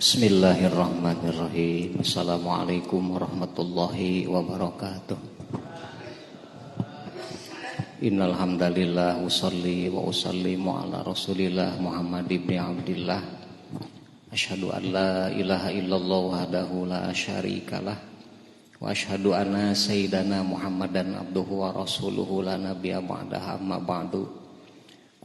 Bismillahirrahmanirrahim. Assalamualaikum warahmatullahi wabarakatuh. Innal hamdalillah usolli wa usallimu ala Rasulillah Muhammad ibn Abdillah. Asyhadu an la ilaha illallah wahdahu la syarikalah wa asyhadu anna sayyidana Muhammadan abduhu wa rasuluhu la nabiyya ba'dahu amma ba'du.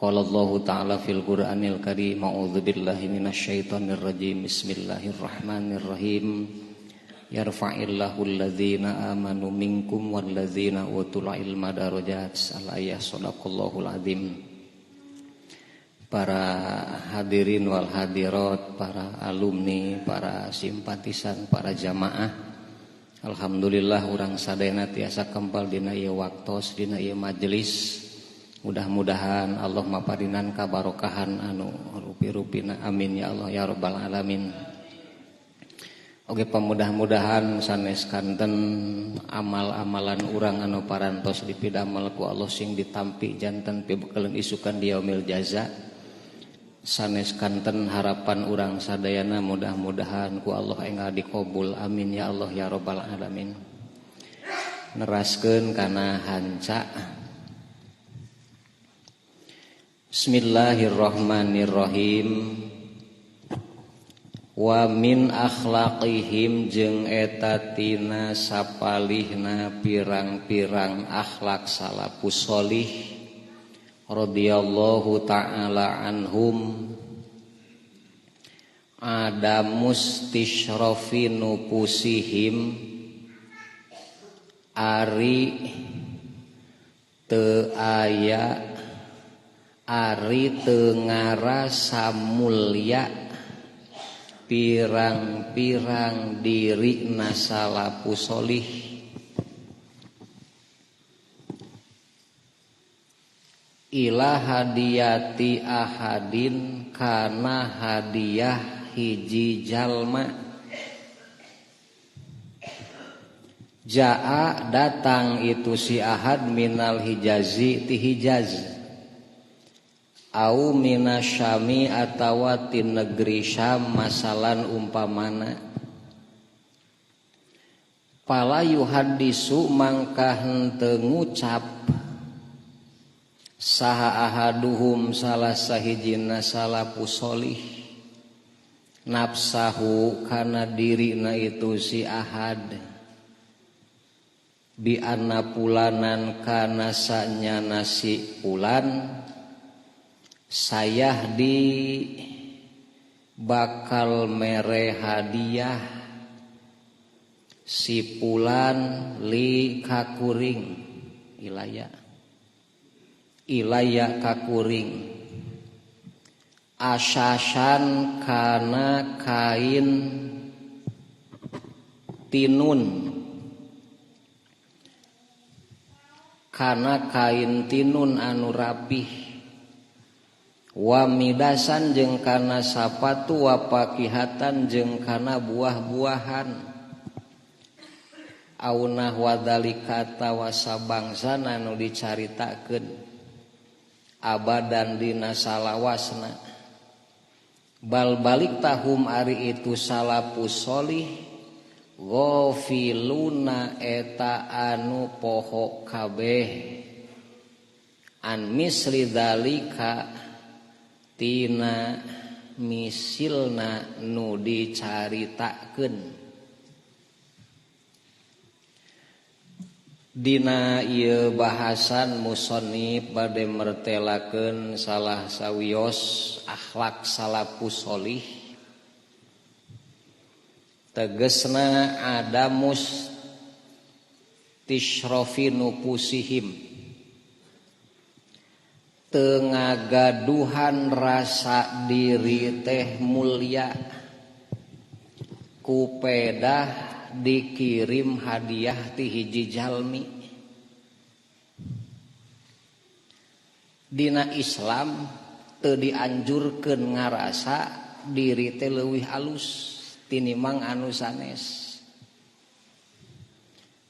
Qala Allahu ta'ala fil Qur'anil Karim, a'udzu billahi minasyaitonir rajim. Bismillahirrahmanirrahim. Yarfa'illahu alladzina amanu minkum walladzina utul ilma darajat. Al-ayah sadaqallahul azim. Para hadirin wal hadirat, para alumni, para simpatisan, para jamaah, alhamdulillah urang sadayana tiasa kempal dina ieu waktos, dina ieu majelis. Mudah-mudahan Allah maparinan kabarokahan anu rupi-rupina, amin ya Allah ya rabbal alamin. Oge pamudah-mudahan sanes kanten amal-amalan urang anu parantos dipidamel ku Allah sing ditampi janten pibekeuleun isukan di yaumil jaza. Sanes kanten harapan urang sadayana mudah-mudahan ku Allah enggal dikabul, amin ya Allah ya rabbal alamin. Neraskeun kana hanca. Bismillahirrahmanirrahim. Wa min akhlaqihim jeung eta tina sapalihna pirang-pirang akhlak salafus sholih radhiyallahu ta'ala anhum ada mustisyrafin nufusihim ari teu aya ari teu ngarasa mulya pirang-pirang dirina salafus sholih ila hadiyati ahadin kana hadiah hiji jalma. Jaa datang itu si ahad minal hijazi ti hijaz au minasyami atawa ti negeri Syam masalan umpamana. Pala yuhaddisu mangka henteu ngucap saha ahaduhum salah sahijina salafus sholih nafsahu kana dirina itu si ahad bi anna pulanan kana sanyana si pulan sayah di bakal mere hadiah si pulan li kakuring ilaya kakuring asyasan kana kain tinun anu rapih wa midasan jeung kana sapatu wa pakihatan jeung kana buah-buahan aunah wadalika tawasabangsan anu dicaritakeun abadan dina salawasna. Bal balik tahum ari itu salafus sholih ghafiluna eta anu poho kabeh an misli dzalika tina misilna nu dicaritakeun. Dina ieu bahasan musannif bade mertelakeun salah sawios akhlak salafus sholih. Tegesna ada mustisyrafin nufusihim tengagaduhan rasa diri teh mulia kupedah dikirim hadiah ti hiji jalmi. Dina Islam teu dianjurkeun ngarasa diri teh leuwih alus tinimbang anu sanes.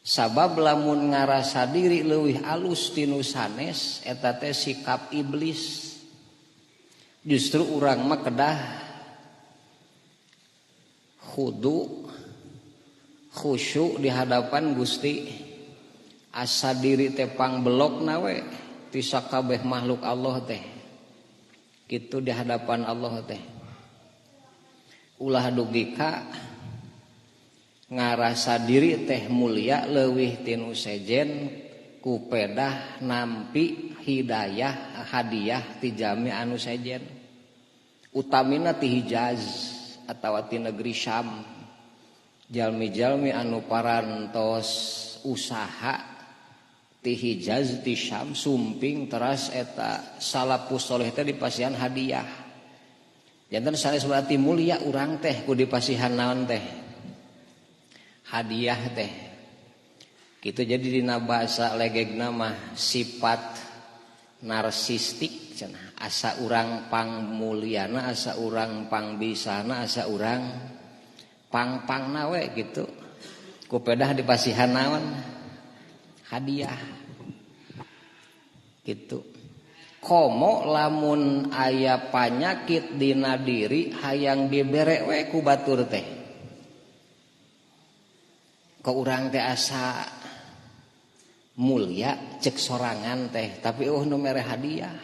Sabab lamun ngarasa diri leuwih alus tinu sanes eta teh sikap iblis. Justru urang mah kedah khudu khusyuk di hadapan Gusti, asa diri teh pangbelok nawe ti sakabeh makhluk Allah teh kitu di hadapan Allah teh. Ulah dugi ka ngarasa diri teh mulia leuwih tinu sejen ku pedah nampi hidayah hadiah ti jami anu sejen, utamina ti Hijaz atawa ti negeri Syam. Jalmi-jalmi anu parantos usaha ti Hijaz ti Syam sumping teras eta salafus saleh teh dipasihan hadiah. Janten sanes berarti mulia urang teh ku dipasihan naon teh? Hadiah teh. Kitu jadi dina bahasa legegna mah sifat narsistik cenah. Asa urang pangmuliana, asa urang pangbisana, asa urang pang-pangna we gitu. Ku pedah dipasihan naon? Hadiah. Gitu. Komo lamun aya panyakit dina diri hayang dibere we ku batur teh. Ka urang teh asa mulia cek sorangan teh, tapi nu mere hadiah.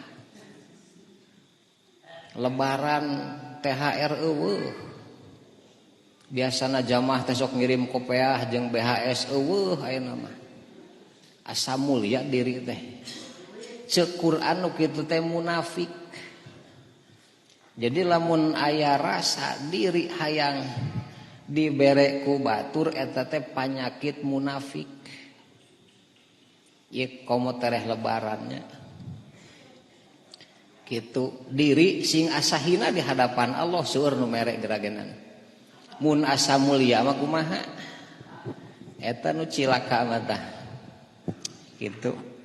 Lebaran THR eueuh. Biasana jamaah teh sok ngirim kopiah jeung BHS eueuh ayeuna mah. Asa mulia diri teh. Ceuk Quran nu kitu teh munafik. Jadi lamun aya rasa diri hayang dibere ku batur eta teh panyakit munafik. Ieu komo tereh lebarannya. Kitu diri sing asa hina di hadapan Allah seueur nu mere geragenan. Mun asa mulia mah kumaha? Eta nu cilaka mah tah. Kitu.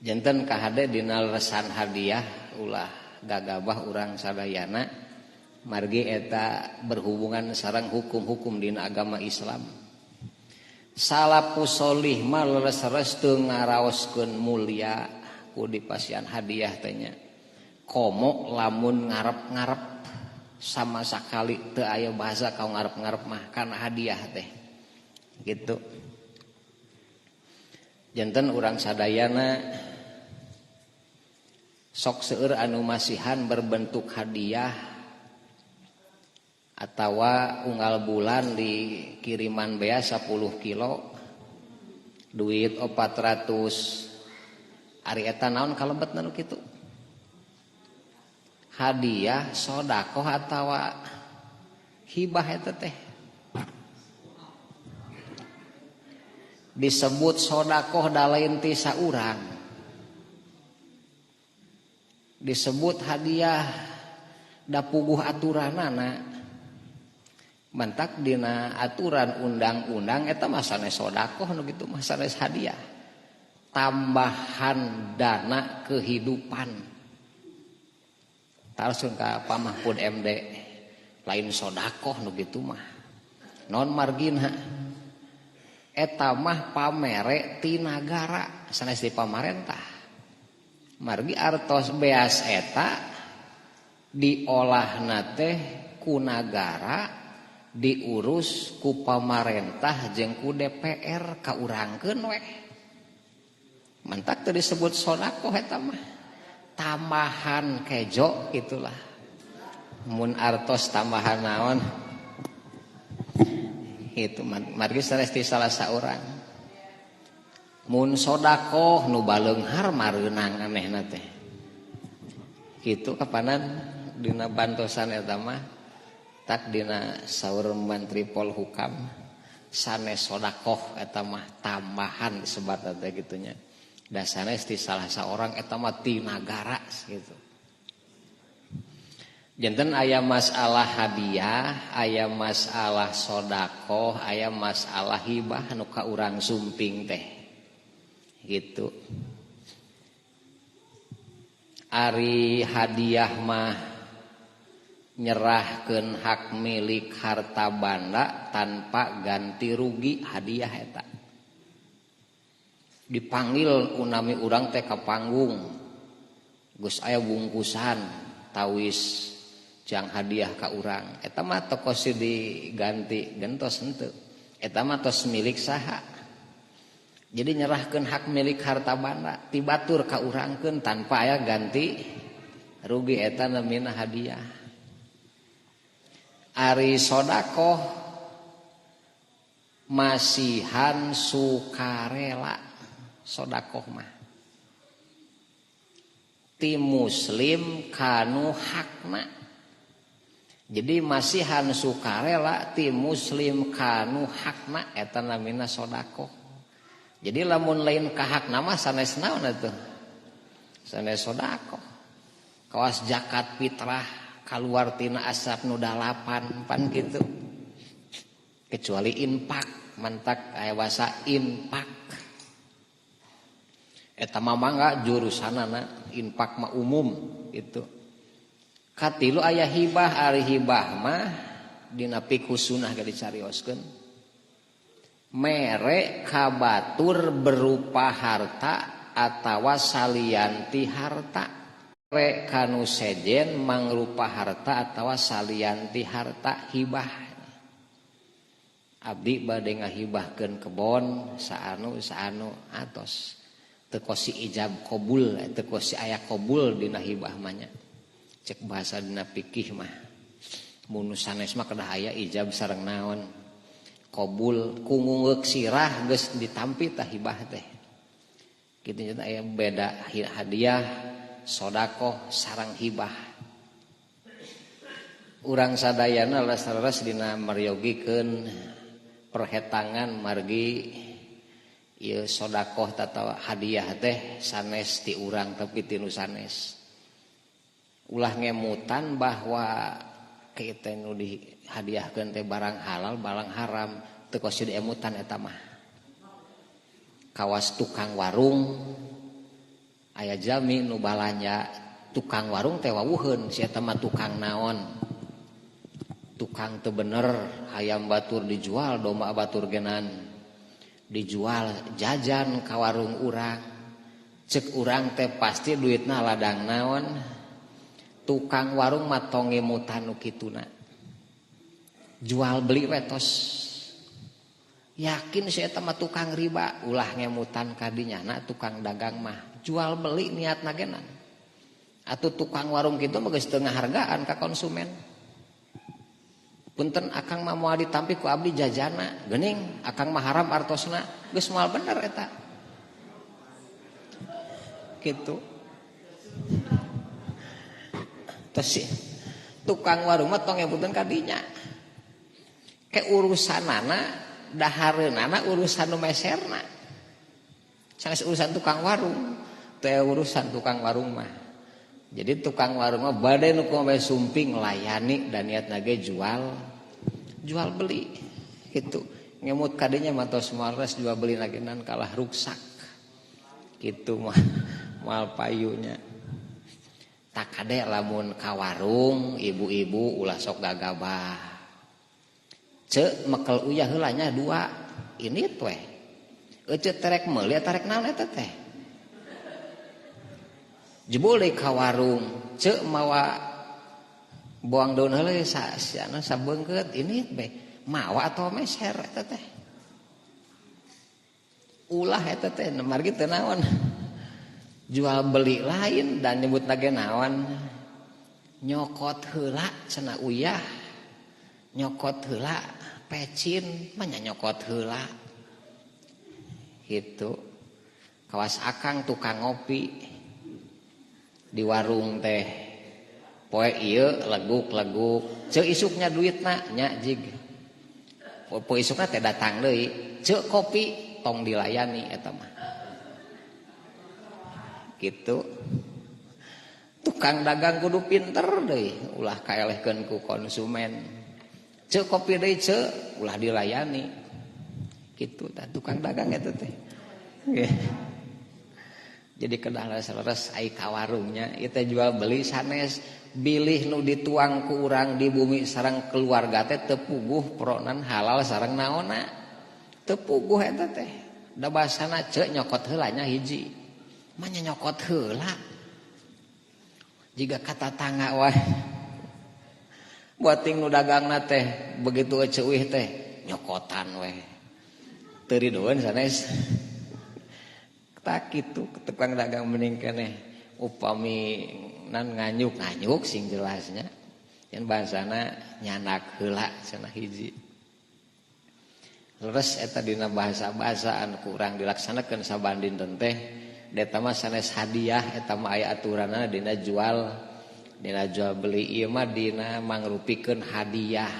Janten kahade dina lesan hadiah ulah gagabah urang sadayana margi eta berhubungan sareng hukum-hukum dina agama Islam. Salafus sholih mah leres-leres teu ngaraoskeun mulia ku dipasihan hadiah teh nya. Komo lamun ngarep-ngarep sama sakali teu aya bahasa kau ngarep-ngarep mah kana hadiah teh. Gitu. Janten urang sadayana sok seueur anu masihan berbentuk hadiah atawa unggal bulan di kiriman bea 10 kilo duit 400 ari eta naon kalebetna nu kitu? Hadiah, sodaqoh atawa hibah eta teh. Disebut sodaqoh da lain ti saurang. Disebut hadiah da puguh aturanana. Mantak dina aturan undang-undang eta mah sanes sodaqoh nu kitu mah sanes hadiah. Tambahan dana kehidupan. Tarsun ka Pak Mahfud MD lain sodaqoh nu kitu mah. Non margina eta mah pamere ti nagara sanes di pamarentah. Margi artos beas eta diolahna teh ku nagara diurus ku pamarentah jeung ku DPR kaurangkeun we. Mantak teu disebut sodaqoh eta mah. Tambahan kejo gitulah. Mun artos tambahan naon? Itu margi sanes ti salah saurang. Mun sodaqoh nu baleunghar mareunang anehna teh. Kitu kapanan dina bantosan eta mah tak dina saur Menteri Polhukam sanes sodaqoh eta mah tambahan disebat teh gitunya. Da sanes ti salah saorang eta mah ti nagara gitu. Janten aya masalah hadiah, aya masalah sodaqoh, aya masalah hibah anu ka urang sumping teh. Gitu. Ari hadiah mah nyerahkeun hak milik harta banda tanpa ganti rugi hadiah eta. Dipanggil unami urang teh ka panggung. Geus aya bungkusan tawis jang hadiah ka urang eta mah tokos diganti gentos henteu eta mah tos milik saha jadi nyerahkeun hak milik harta banda tibatur ka urangkeun tanpa aya ganti rugi eta namina hadiah ari sodakoh masihan sukarela sodakoh mah ti muslim kanu hakna jadi masihan sukarela ti muslim kanu hakna eta namina sodakoh jadi lamun lain ka hakna mah sanes naon atuh sanes sodakoh kawas zakat fitrah kaluar tina asap nu 8 pan kitu kecuali infak mantak aya wasa infak eta mah mangga jurusanana infak mah umum itu katilu aya hibah ari hibah mah dina fiqh sunnah ge dicarioskeun mere kabatur berupa harta atawa salianti harta mere kanu sejen mangrupa harta atawa salianti harta hibah abdi bade ngahibahkeun kebon saanu atos teu kosi ijab qabul teu kosi aya qabul dina hibah mah nya cek bahasa dina fikih mah mun sanes mah kedah aya ijab sareng naon qabul kungungeuk sirah geus ditampi tah hibah teh kitu nya aya beda hadiah sedekah sareng hibah urang sadayana leres dina maryogikeun perhetangan margi ieu sedekah atawa hadiah teh sanes ti urang tapi ti nu sanes ulah ngemutan bahwa kita nu dihadiahkeun teh barang halal barang haram teu kosi diemutan eta mah kawas tukang warung aya jami nu balanja tukang warung teh wawuheun si eta mah tukang naon tukang teu bener hayam batur dijual domba batur genan dijual jajan ka warung urang cek urang teh pasti duitna ladang naon tukang warung mah tong ngemutan nu kituna jual beli wetos yakin si eta mah tukang riba ulah ngemutan kadinyana tukang dagang mah jual beli niatna genan atuh tukang warung kitu mah geus teu ngahargaan ka konsumen punten akang mah moal ditampi ku abdi jajana geuning akang mah haram artosna geus moal bener eta kitu tos tukang warung mah tong ngebuteun ka dinya ke urusanana dahareunana urusan nu meserna sanes urusan tukang warung teu urusan tukang warung mah jadi tukang warung mah bade nu kumaha sumping layani dan niatna ge jual beli gitu ngemut kadinya mah tos moal res jual beli nagenan kalah ruksak gitu mah moal payunya tak kade lamun ka warung ibu-ibu ulah sok gagabah ceuk mekel uyah heula nya 2 ini teh ece terek meuli tarek naon eta teh jebul deui ka warung ceuk mawa buang daun heula sasiana sabeungkeut ini be mawa atau meser eta teh ulah eta teh margi teu naon jual beli lain dan nyebut lagi naon nyokot heula cenah uyah nyokot heula pecin mah nyokot heula gitu kawas akang tukang ngopi di warung teh poe ieu leguk-leguk ceuk isuknya duitna nya jig poe isukna teh datang deui ceuk kopi tong dilayani eta mah gitu tukang dagang kudu pinter deui ulah kaelehkeun ku konsumen ceuk kopi deui ceuk ulah dilayani gitu tah tukang dagang eta teh jadi kedah leres ai ka warungnya ieu teh jual beli sanes bilih nu dituang ku urang di bumi sareng keluarga teh teu puguh peronan halal sareng naonna teu puguh eta teh da basana ceuk nyokot heula nya hiji mah nyokot heula jiga kata tangga wae Buating nu dagangna teh begitu ceuih teh nyokotan we. Teu ridoeun sanes. Tak kitu tukang dagang mending keneh upami nan nganyuk sing jelasnya. Yen bahasana nyanak heula cenah hiji. Leres eta dina bahasa-bahasaan kurang dilaksanakeun sabandinten teh eta mah sanes hadiah eta mah aya aturanna dina jual beli ieu mah dina mangrupikeun hadiah.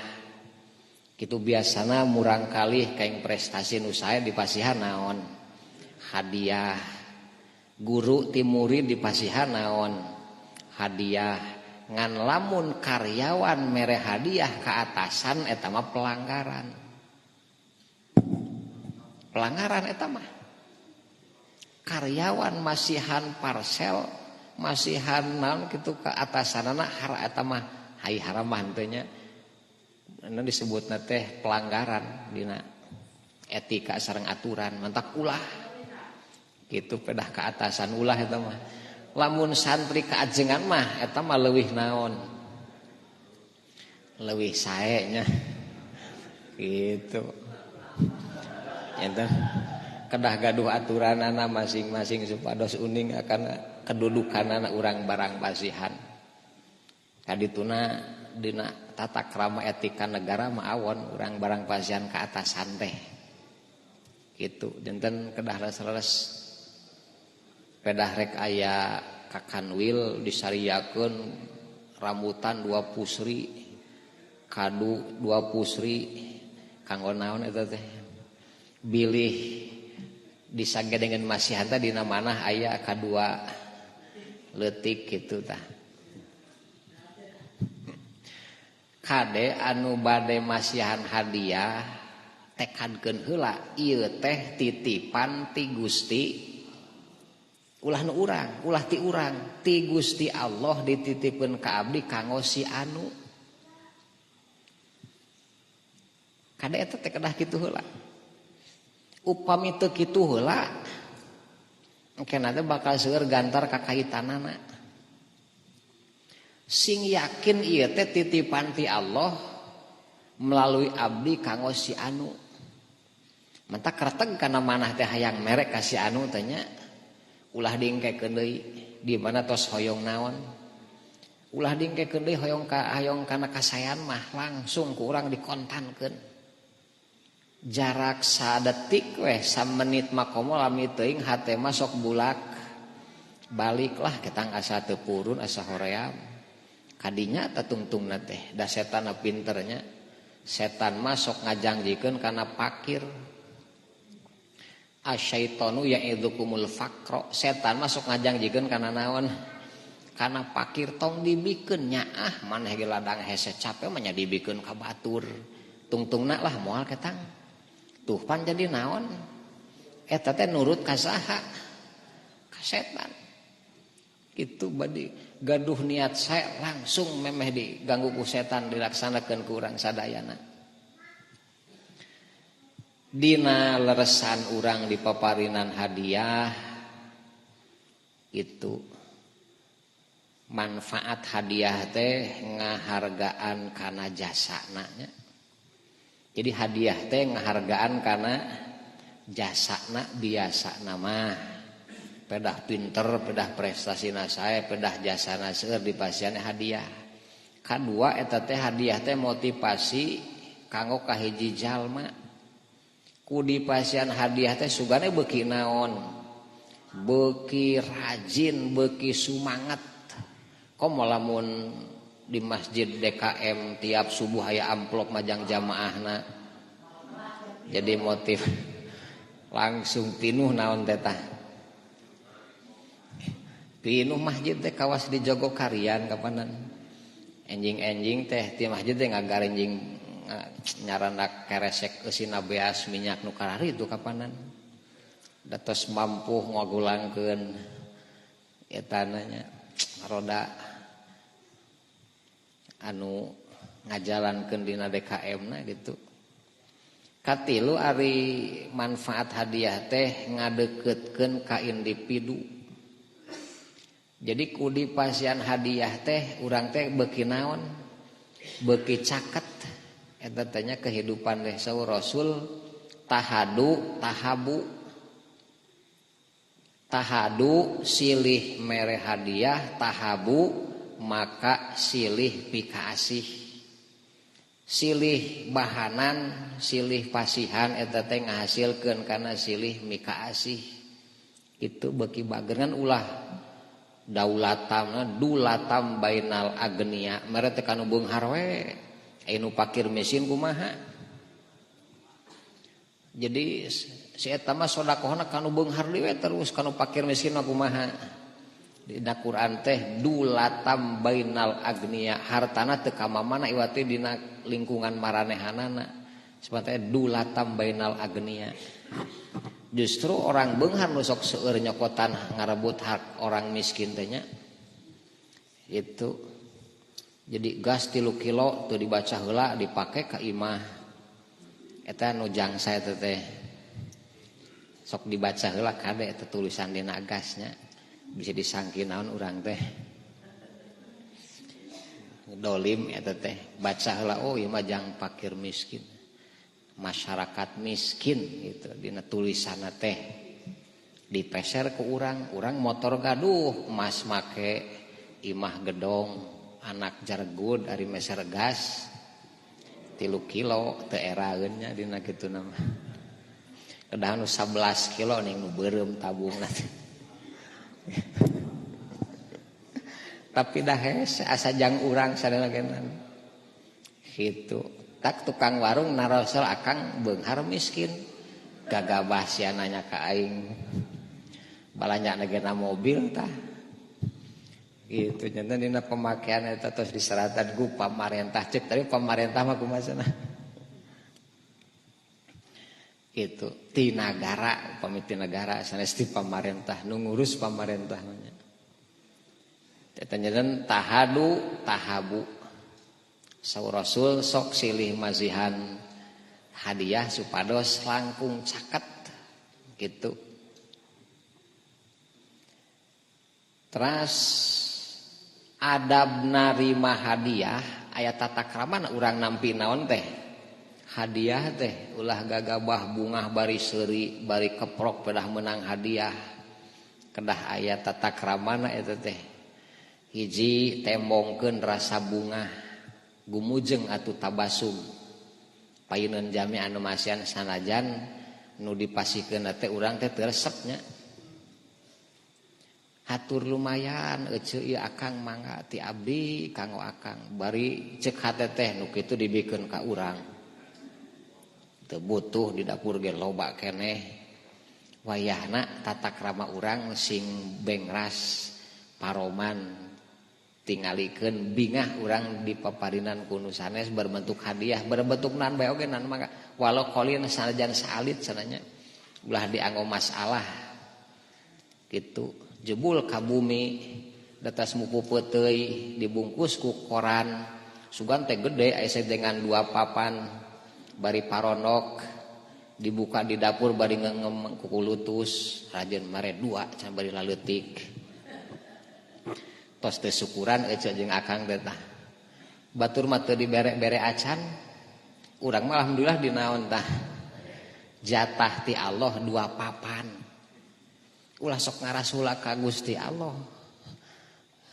Kitu biasana murang kalih kaing prestasi nu sae dipasihan naon? Hadiah. Guru ti murid dipasihan naon? Hadiah. Ngan lamun karyawan mere hadiah ka atasan eta mah pelanggaran. Pelanggaran eta mah. Karyawan masihan parcel, masihan naon kitu ka atasanana hara eta mah hai haram mah henteu nya. Anu disebutna teh pelanggaran dina etika sareng aturan mantak ulah. Kitu pedah ka atasan ulah eta mah. Lamun santri kaajengan mah eta mah leuwih naon? Leuwih sae nya. Gitu. Enten kedah gaduh aturanana masing-masing supados uning akan kedudukanana urang barang basihan. Kadituna dina tata krama etika negara mah awon urang barang basihan ka atasan teh. Kitu. Dinten kedah leres pedah rek aya kakanwil disariakeun rambutan 2 pusri, kadu 2 pusri, kanggo naon eta teh? Bilih disagedengan masihan teh dina manah aya kadua leutik kitu tah. Kade anu bade masihan hadiah tekadkeun heula ieu teh titipan ti Gusti. Ulah nu urang, ulah ti urang, ti Gusti Allah dititipkeun ka abdi kanggo si anu. Kade eta teh kedah kitu heula. Upami teu kitu heula, engkena teh bakal seueur gantar kakaitanana. Sing yakin ieu teh titipan ti Allah melalui abdi kanggo si anu. Manta kreteg kana manah teh hayang merek ka si anu teh nya. Ulah diengkekeun deui di mana tos hoyong naon. Ulah diengkekeun deui hoyong kana kasayan mah langsung ku urang dikontankeun. Jarak sadetik weh samenit makomo lami teuing hate mah sok bulak. Baliklah ketang asa teu purun asa hoream. Kadinya tatungtungna teh da setanna pinternya. Setan mah sok ngajangjikeun kana pakir. Asyaitonu ya'idzukumul faqra. Setan masuk ngajangjikeun kana naon? Kana pakir tong dibikeun nyaah maneh ge ladang hese capek mah nya dibikeun ka batur. Tungtungna lah moal ketang. Tuh pan jadi naon? Eta teh nurut ka saha? Ka setan. Kitu badi gaduh niat sae langsung memeh diganggu ku setan dilaksanakeun ku urang sadayana. Dina leresan urang di paparinan hadiah itu manfaat hadiah teh ngahargaan kana jasana nya. Jadi hadiah teh ngahargaan kana jasana biasana mah pedah pinter, pedah prestasina sae, pedah jasana seueur dipasihan hadiah. Kadua eta teh hadiah teh motivasi kanggo kahiji jalma. Ku dipasihan hadiah teh sugane beuki naon? Beuki rajin, beuki sumangat. Komo lamun di masjid DKM tiap subuh aya amplop majang jamaahna. Jadi motif langsung pinuh naon teh tah. Pinuh masjid teh kawas di Jogokarian kapanan. Enjing-enjing teh ti masjid teh ngagarenjing nyarana keresek eusina beas minyak nu karari itu kapanan datos mampu ngagulangkeun eta nya roda anu ngajalankeun dina DKM na gitu. Katilu ari manfaat hadiah teh ngadeukeutkeun ka individu. Jadi ku dipasihan hadiah teh urang teh beuki naon? beuki caket eta teh nya kehidupan teh saur Rasul tahadu tahadu silih mere hadiah tahabu maka silih pikaasih silih bahanan silih pasihan eta teh ngahasilkeun kana silih mikaasih itu beuki bageran ulah dulatam bainal agnia mere teh kanu beunghar we anu pakir miskin kumaha jadi si eta mah sedekahna kanu beunghar deui terus kanu pakir miskin mah kumaha dina Quran teh dulatam bainal agnia hartana teu ka mamana iwat teh dina lingkungan maranehanana sebetulnya dulatam bainal agnia justru orang beunghar nu sok seueur nyokotan ngarebut hak orang miskin teh nya itu jadi gas 3 kilo teu dibaca heula dipake ka imah eta nu jangsa eta teh sok dibaca heula kade eta tulisan dina gasnya bisa disangki naon urang teh dolim eta teh baca heula oh ieu mah jang pakir miskin masyarakat miskin gitu dina tulisanna teh dipeser ke urang motor gaduh emas make imah gedong anak jargud ari meser gas 3 kilo teu eraeun nya dina kituna mah kedah nu 11 kilo ning nu beureum tabungna tapi dah hese asa jang urang sadana genan gitu tak tukang warung narosel akang beunghar miskin gagabah sia nanya ka aing balanya negena mobil tah gitu nya dina pemakean eta tos diseratan ku pamarentah cek tapi pamarentah mah kumaha cenah gitu ti nagara upami ti nagara sanes ti pamarentah nu ngurus pamarentah nya eta nyeun tahabu saur Rasul sok silih mazihan hadiah supados langkung caket gitu terus adab narima hadiah aya tata krama urang nampi naon teh hadiah teh ulah gagabah bungah bari seuri bari keprok pedah menang hadiah kedah aya tata kramana eta teh hiji tembongkeun rasa bunga gumujeng atuh tabasum payeuneun jami anu masian sanajan nu dipasikeun teh urang teh teu resep nya hatur lumayan eceu ieu akang mangga ti abdi kanggo akang bari ceuk hate teh nu kitu dibikeun ka urang teu butuh di dapur ge loba keneh wayahna tata krama urang sing bengras paroman tingalikeun bingah urang di paparinan ku nu sanes berbentuk hadiah berbentuk nan bae oge nan mangga walau qalin sanajan salit sananya ulah dianggo masalah gitu jebul ka bumi datas mupupeut teuy dibungkus ku koran sugan teh gede aya dengan 2 papan bari parondok dibuka di dapur bari ngengem ku kulutus rajeun mare 2 can bari laleutik tos teh syukuran eceu jeung akang teh tah batur mah teu dibere-bere acan urang mah alhamdulillah dinaon tah jatah ti Allah 2 papan ulah sok ngarasula ka Gusti Allah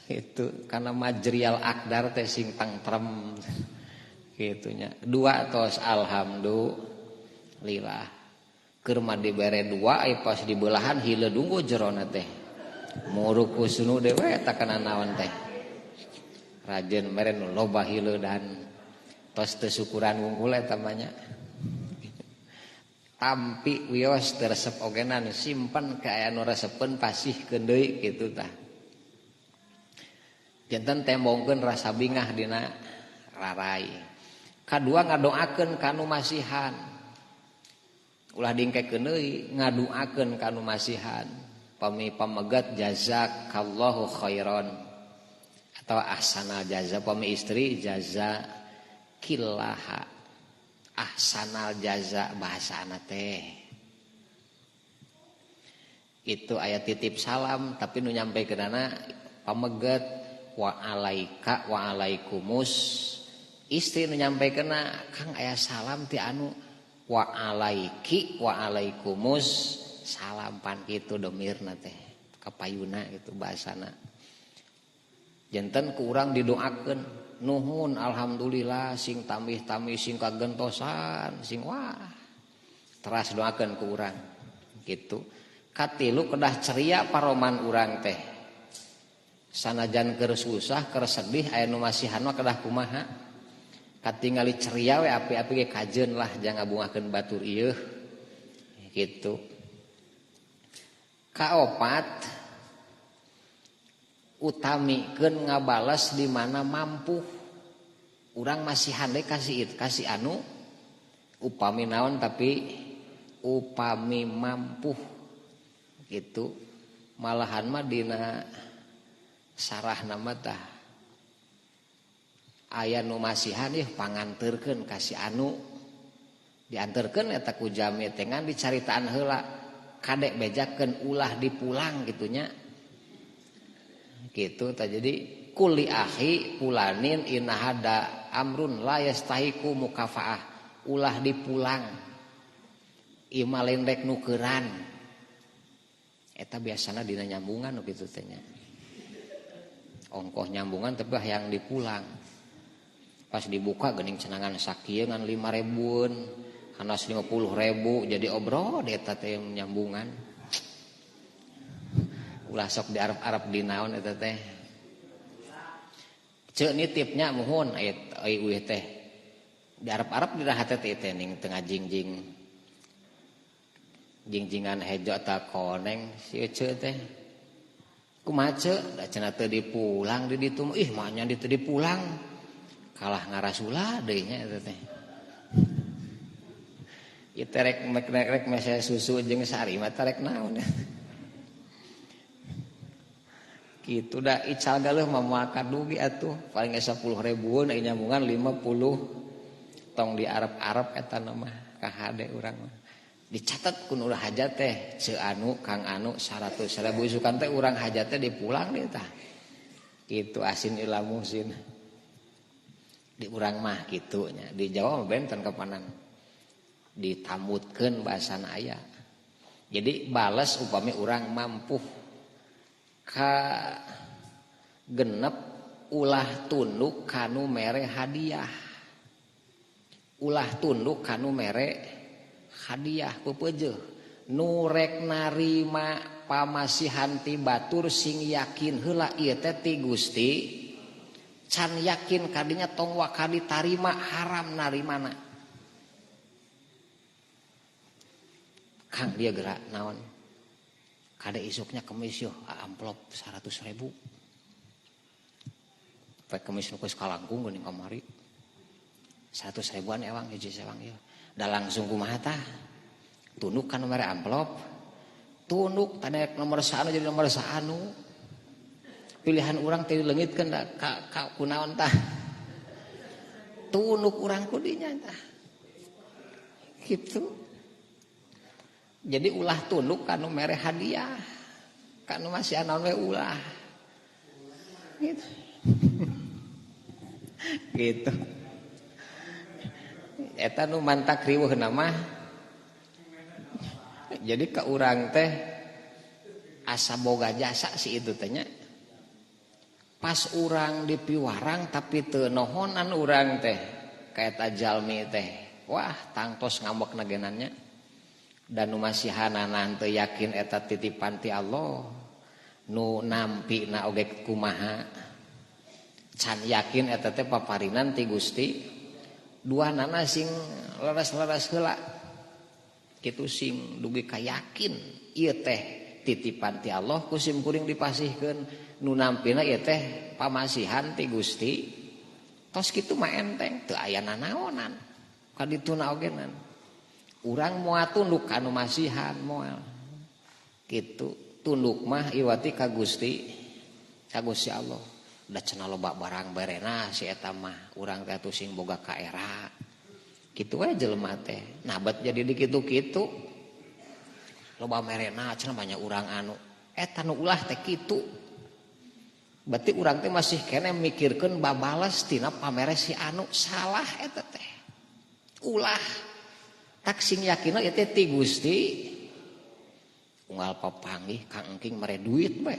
itu karena majrial akdar teh sing tentrem gitunya 2 tos alhamdulillah keur mah dibere 2 ai pas dibelahan hileud unggul jerona teh muruk kusnu dewe eta kana naon teh rajeun mere nu loba hileudan tos teu syukuran wungkul eta mah nya tampi wios teu resep ogenan simpen ke aya nu resepeun pasihkeun deui kitu tah janten tembongkeun rasa bingah dina rarai kadua ngadoakeun kanu masihan ulah dingkekeun deui ngadoakeun kanu masihan pami pamegat jazakallahu khairan atau ahsanal jaza pami istri jazakillaha ahsanal jaza bahasana teh itu ayat titip salam tapi nu nyampekeunana pamegat wa alaika wa alaikumus istri nu nyampekeunna Kang aya salam ti anu wa alaiki wa alaikumus salam pan kitu domirna teh kapayuna gitu bahasana. Janten ku urang didoakeun nuhun alhamdulillah sing tamih-tamih sing kagentosan sing wah teras doakeun ku urang gitu. Katilu kedah ceria paroman urang teh sanajan keur susah keur sedih aya nu masihan mah kedah kumaha katingali ceria we api-api ge kajeun lah jang ngabungakeun batur ieu gitu. Kaopat utamikeun ngabales di mana mampu. Urang masihan deui kasih anu upami naon tapi upami mampu gitu. Malahan mah dina sarahna mah tah aya nu masihan ieu panganteurkeun kasih anu dianterkeun eta ku jami teh ngan dicaritaan heula kadek bejakeun ulah dipulang gitunya gitu. Tah jadi kuli akhi pulanin inahada amrun la yastahiku mukafaah ulah dipulang imalen rek nukeran eta biasana dina nyambungan kitu teh nya ongkoh nyambungan tapi hayang dipulang pas dibuka geuning cenangan sakieu ngan 5.000-eun hanas 50.000 jadi obrol eta teh nyambungan ulah sok diarep-arep di naon eta teh ceuk nitipnya muhun ai uih teh diarep-arep di rahat teh ning tengah jingjing jingjingan hejo ta koneng si ceuk teh kumaha ceuk da cenah teu dipulang di ditu ih mah nya ditu dipulang kalah ngarasula deui nya eta teh ieu teh rek mese susu jeung sari mah tarek naon gitu dah ical galeuh mah moal kadugi atuh paling 10.000-eun aya nyambungan 50 tong diarep-arep eta mah ka hade urang mah dicatet kun ulah hajat teh ce anu Kang anu 100.000 isukan teh urang hajat teh dipulang deui tah kitu asin ila musin di urang mah kitu nya di Jawa mah benten kapanan ditamutkeun bahasana aya jadi bales upami urang mampu ka genep ulah tunduk kanu mere hadiah ulah tunduk kanu mere hadiah peupeujeuh nu rek narima pamasihan ti batur sing yakin heula ieu teh ti Gusti can yakin kadinya tong wakadi tarima haram narimana Kang dia gerak naon kada isuknya kemis yo amplop 100.000 pae kemis nu geus kalangkung geuning kamari 100.000-an ewang hiji sewang ieu da langsung kumaha tah tunduk ka nomor amplop tunduk tanda nomor saanu jadi nomor saanu pilihan urang teh dileungitkeun da ka kunaon tah tunduk urang ku dinya tah kitu. Jadi ulah tunduk kanu mere hadiah kanu masih anaon we ulah gitu gitu eta nu mantak riweuhna mah jadi ka urang teh asa boga jasa si itu teh nya pas urang dipiwarang tapi teu nohonan urang teh kaeta jalmi teh wah tangtos ngambek nagenannya dan nu masihanana teu yakin eta titipan ti Allah nu nampina oge kumaha can yakin eta teh paparinan ti Gusti duanana sing leres-leres heula kitu sing dugi ka yakin ieu teh titipan ti Allah kusim kuring dipasihkeun nu nampina ieu teh pamasihan ti Gusti tos kitu mah enteng teu aya nanaonan kadituna ogenan urang moal tunduk kanu masihan moal kitu tunduk mah iwati ka Gusti Allah da cenah loba barang berena si eta mah urang teh sing boga kaera kitu we jelema teh nabat jadi di kitu-kitu loba merena cenah banyak urang anu eta nu ulah teh kitu Berarti urang teh masih kene mikirkeun babales tina pamere si anu salah eta teh. Ulah tak sing yakinna ieu teh ti Gusti. Unggal papanggih Kang Engking mere duit we.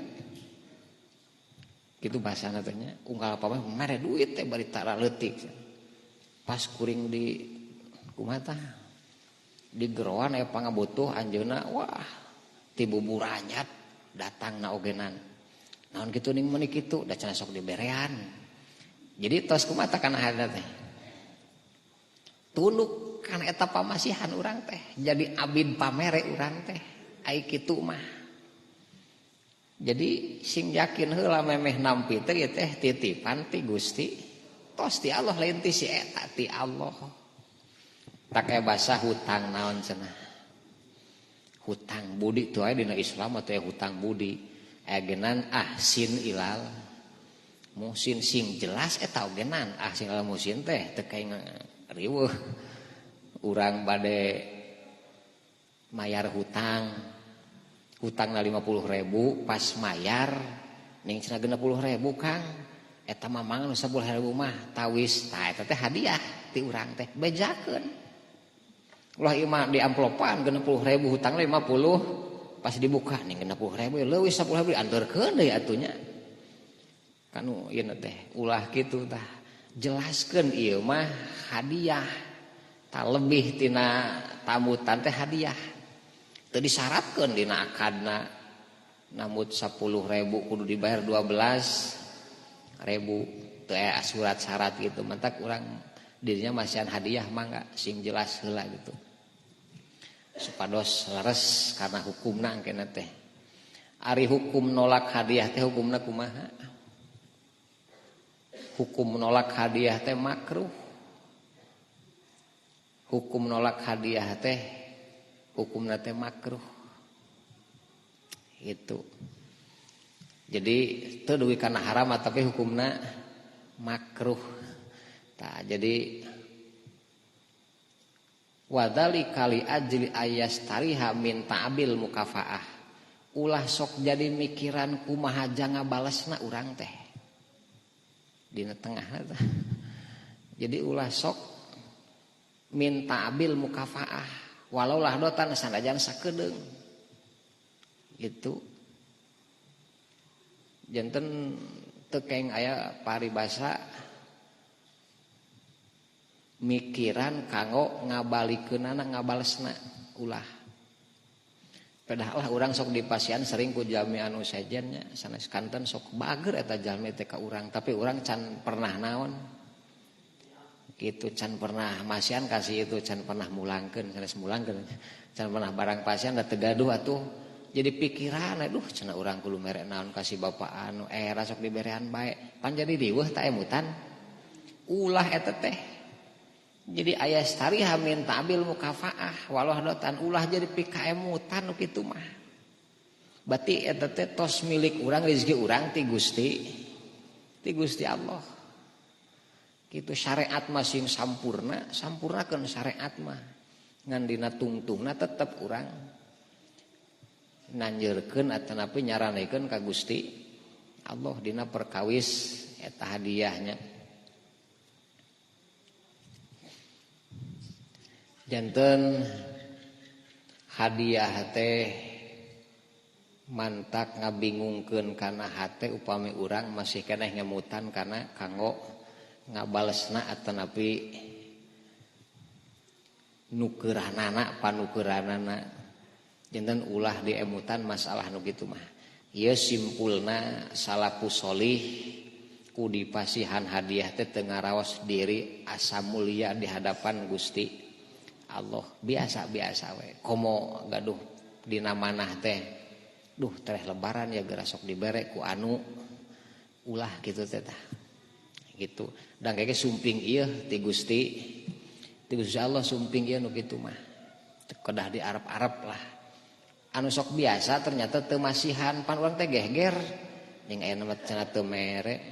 Kitu bahasana teh nya. Unggal papanggih mere duit teh bari tara leutik. Pas kuring di kumaha tah? Di geroan aya pangabutuh anjeunna wah ti bubur anyat datangna ogenan. Naon kitu ning meuni kitu da cenah sok diberean. Jadi tos kumaha kana harina teh. Tunduk kana eta pamasihan urang teh. Jadi abid pamere urang teh. Ai kitu mah. Jadi sing yakin heula memeh nampi teh ieu teh titipan ti Gusti. Tos ti Allah lain ti si eta ti Allah. Tak aya basa hutang naon cenah. Hutang budi tuh aya dina Islam atuh hutang budi. Aya genan ahsin ilal musin sing jelas eta ogenan ahsin ilal musin teh teu kaing riweuh. Urang bade mayar hutang. Hutangna 50.000 pas mayar ning cenah 60.000 Kang. Eta mamang nu 10.000 mah tawis tah eta teh hadiah ti urang teh bejakeun. Ulah ieu mah di amplopan 60.000 hutang 50 pas dibuka ning 60.000 leuwih 10.000 dianterkeun deui atunya. Kanu ieu teh ulah kitu tah. Jelaskeun ieu mah hadiah. Tak lebih tina tamutan teh hadiah. Teu disyaratkeun dina akadna. Namut 10.000 kudu dibayar 12.000. Teu aya surat syarat gitu. Mentak urang dirinya masihan hadiah mah enggak sing jelas heula gitu. Supados leres karena hukumna engkena teh. Ari hukum nolak hadiah teh hukumna kumaha? Hukum nolak hadiah teh makruh. Hukum nolak hadiah teh hukumna teh makruh. Gitu. Jadi teu duwi kana haram tapi hukumna makruh. Tah jadi wadali kali ajli ayastariha min ta'bil mukafaah. Ulah sok jadi mikiran kumaha janga balesna urang teh. Dina tengah tah. Jadi ulah sok min ta'bil mukafaah. Walau lahdotan sanajan sakedeung. Gitu. Janten teu keng aya paribasa mikiran kanggo ngabalikeunana ngabalesna ulah. Padahal urang sok dipasian sering ku jalmi anu sejennya sanes kanten sok bager eta jalmi teh ka urang tapi urang can pernah naon. Kitu can pernah masian kasih itu can pernah mulangkeun sanes mulangkeun can pernah barang pasian da teu gaduh atuh jadi pikiran aduh cenah urang kudu mere naon kasih bapak anu sok diberean bae pan jadi riweuh ta emutan ulah eta teh. Jadi ayah stari hamin tabil mukafaah walau dotan ulah jadi pikaemutan kitu mah. Berarti eta teh tos milik urang rezeki urang ti Gusti Allah. Kitu syariat masing sampurnakeun syariat mah. Ngan dina tungtungna tetep urang nanjeurkeun atanapi nyaranekeun ka Gusti Allah dina perkawis eta hadiahnya. Janten hadiah teh mantak ngabingungkeun kana hate upami urang masih keneh ngemutan kana kanggo ngabalesna atanapi nukeranana panukeuranana. Janten ulah diemutan masalah nu kitu mah. Ieu simpulna salafu sholih ku dipasihan hadiah teh teu ngaraos diri asa mulia di hadapan Gusti Allah biasa-biasa we. Komo gaduh dina manah teh. Duh teh lebaran ya geura sok dibere ku anu ulah kitu teh tah. Gitu. Dan kayaknya sumping ieu ti Gusti Allah sumping ieu nu kitu mah. Kedah di Arab-Arab lah. Anu sok biasa ternyata teu masihan pan urang teh gehger. Ning aya nama cenah teu mere.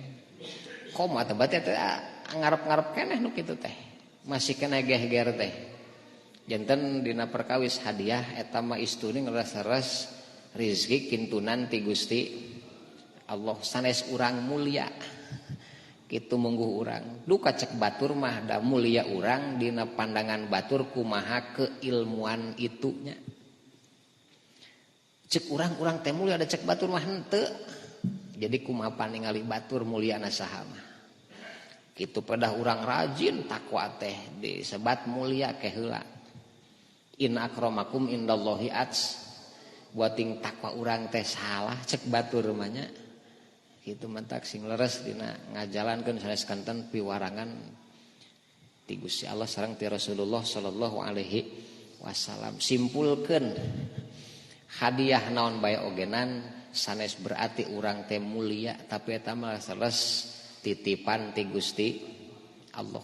Komo teh berarti teh ngarep-ngarep keneh nu kitu teh. Masih keneh gehger teh. Janten dina perkawis hadiah eta mah istuni ngeras-ras rezeki kintunan ti Gusti Allah sanes urang mulia kitu mungguh urang duka cek batur mah da mulia urang dina pandangan batur kumaha keilmuan itunya cek urang teh mulia da cek batur mah henteu jadi kumaha ningali batur muliana saha mah kitu pedah urang rajin takwa teh disebat mulia ke heula in akramakum indallahi buating takwa urang teh salah cek batur mah nya kitu mentak sing leres dina ngajalankeun saneskanten piwarangan ti Gusti Allah sareng ti Rasulullah sallallahu alaihi wasallam simpulkeun hadiah naon bae ogenan sanes berarti urang teh mulia tapi eta mah sanes titipan ti Gusti Allah.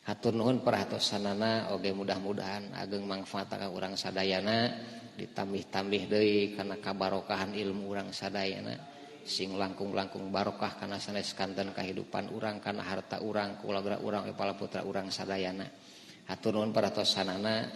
Hatur nuhun perhatosanana oge mudah-mudahan ageng manfaat ka urang sadayana ditambih-tambih deui kana kabarokahan ilmu urang sadayana sing langkung-langkung barokah kana saneskanten kahidupan urang kana harta urang kulagra urang kepala putra urang sadayana. Hatur nuhun perhatosanana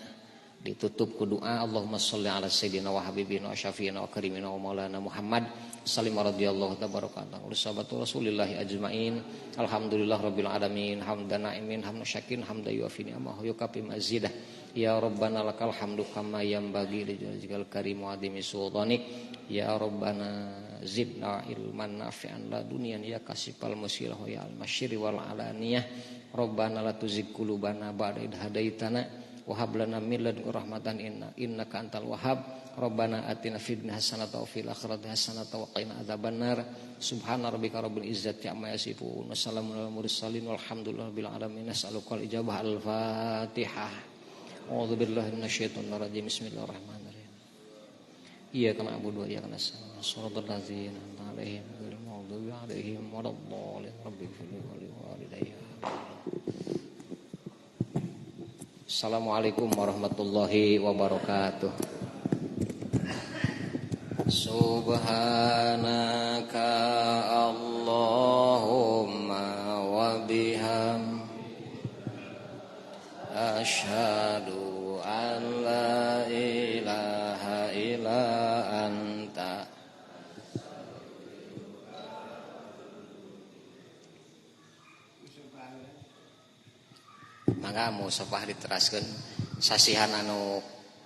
ditutup ku doa Allahumma sholli ala sayyidina wa habibina wa syafiina wa karimina wa maulana Muhammad sallallahu radhiyallahu tabaraka wa sahabatu rasulillahi ajmain alhamdulillah rabbil alamin hamdan na'imin hamdan syakin hamdan yuafini amma yukafi mazidah ya rabbana lakal hamdu kama yanbaghi li jalal karim wa adimi sultanik ya rabbana zidna ilman nafi'an la dunyan ya kasifal musilah ya al masyri wal alaniyah rabbana la tuzigh qulubana ba'da id hadaitana wa hab lana min ladunka rahmatan innaka antal wahhab rabbana atina fid dunya hasanatan wa fil akhirati hasanatan wa qina adzabannar subhana rabbika rabbil izzati amma yasifun wa salamun alal mursalin walhamdulillahi rabbil alamin nas'aluka al ijabah al fatihah a'udzu billahi minasyaitonir rajim bismillahirrahmanirrahim iyyaka na'budu wa iyyaka nasta'in shiratal ladzina an'amta 'alaihim ghairil maghdubi 'alaihim waladdallin rabbighfir li walidayya. Assalamualaikum warahmatullahi wabarakatuh. Subhanaka Allahumma wa biham asyhadu an la ilaha illa anta. Mangga musafah diteraskeun sasihan anu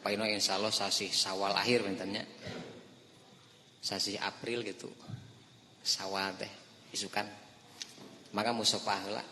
paino insyaallah sasih Syawal akhir bentennya. Sasih April gitu. Syawal teh isukan. Mangga musafah heula.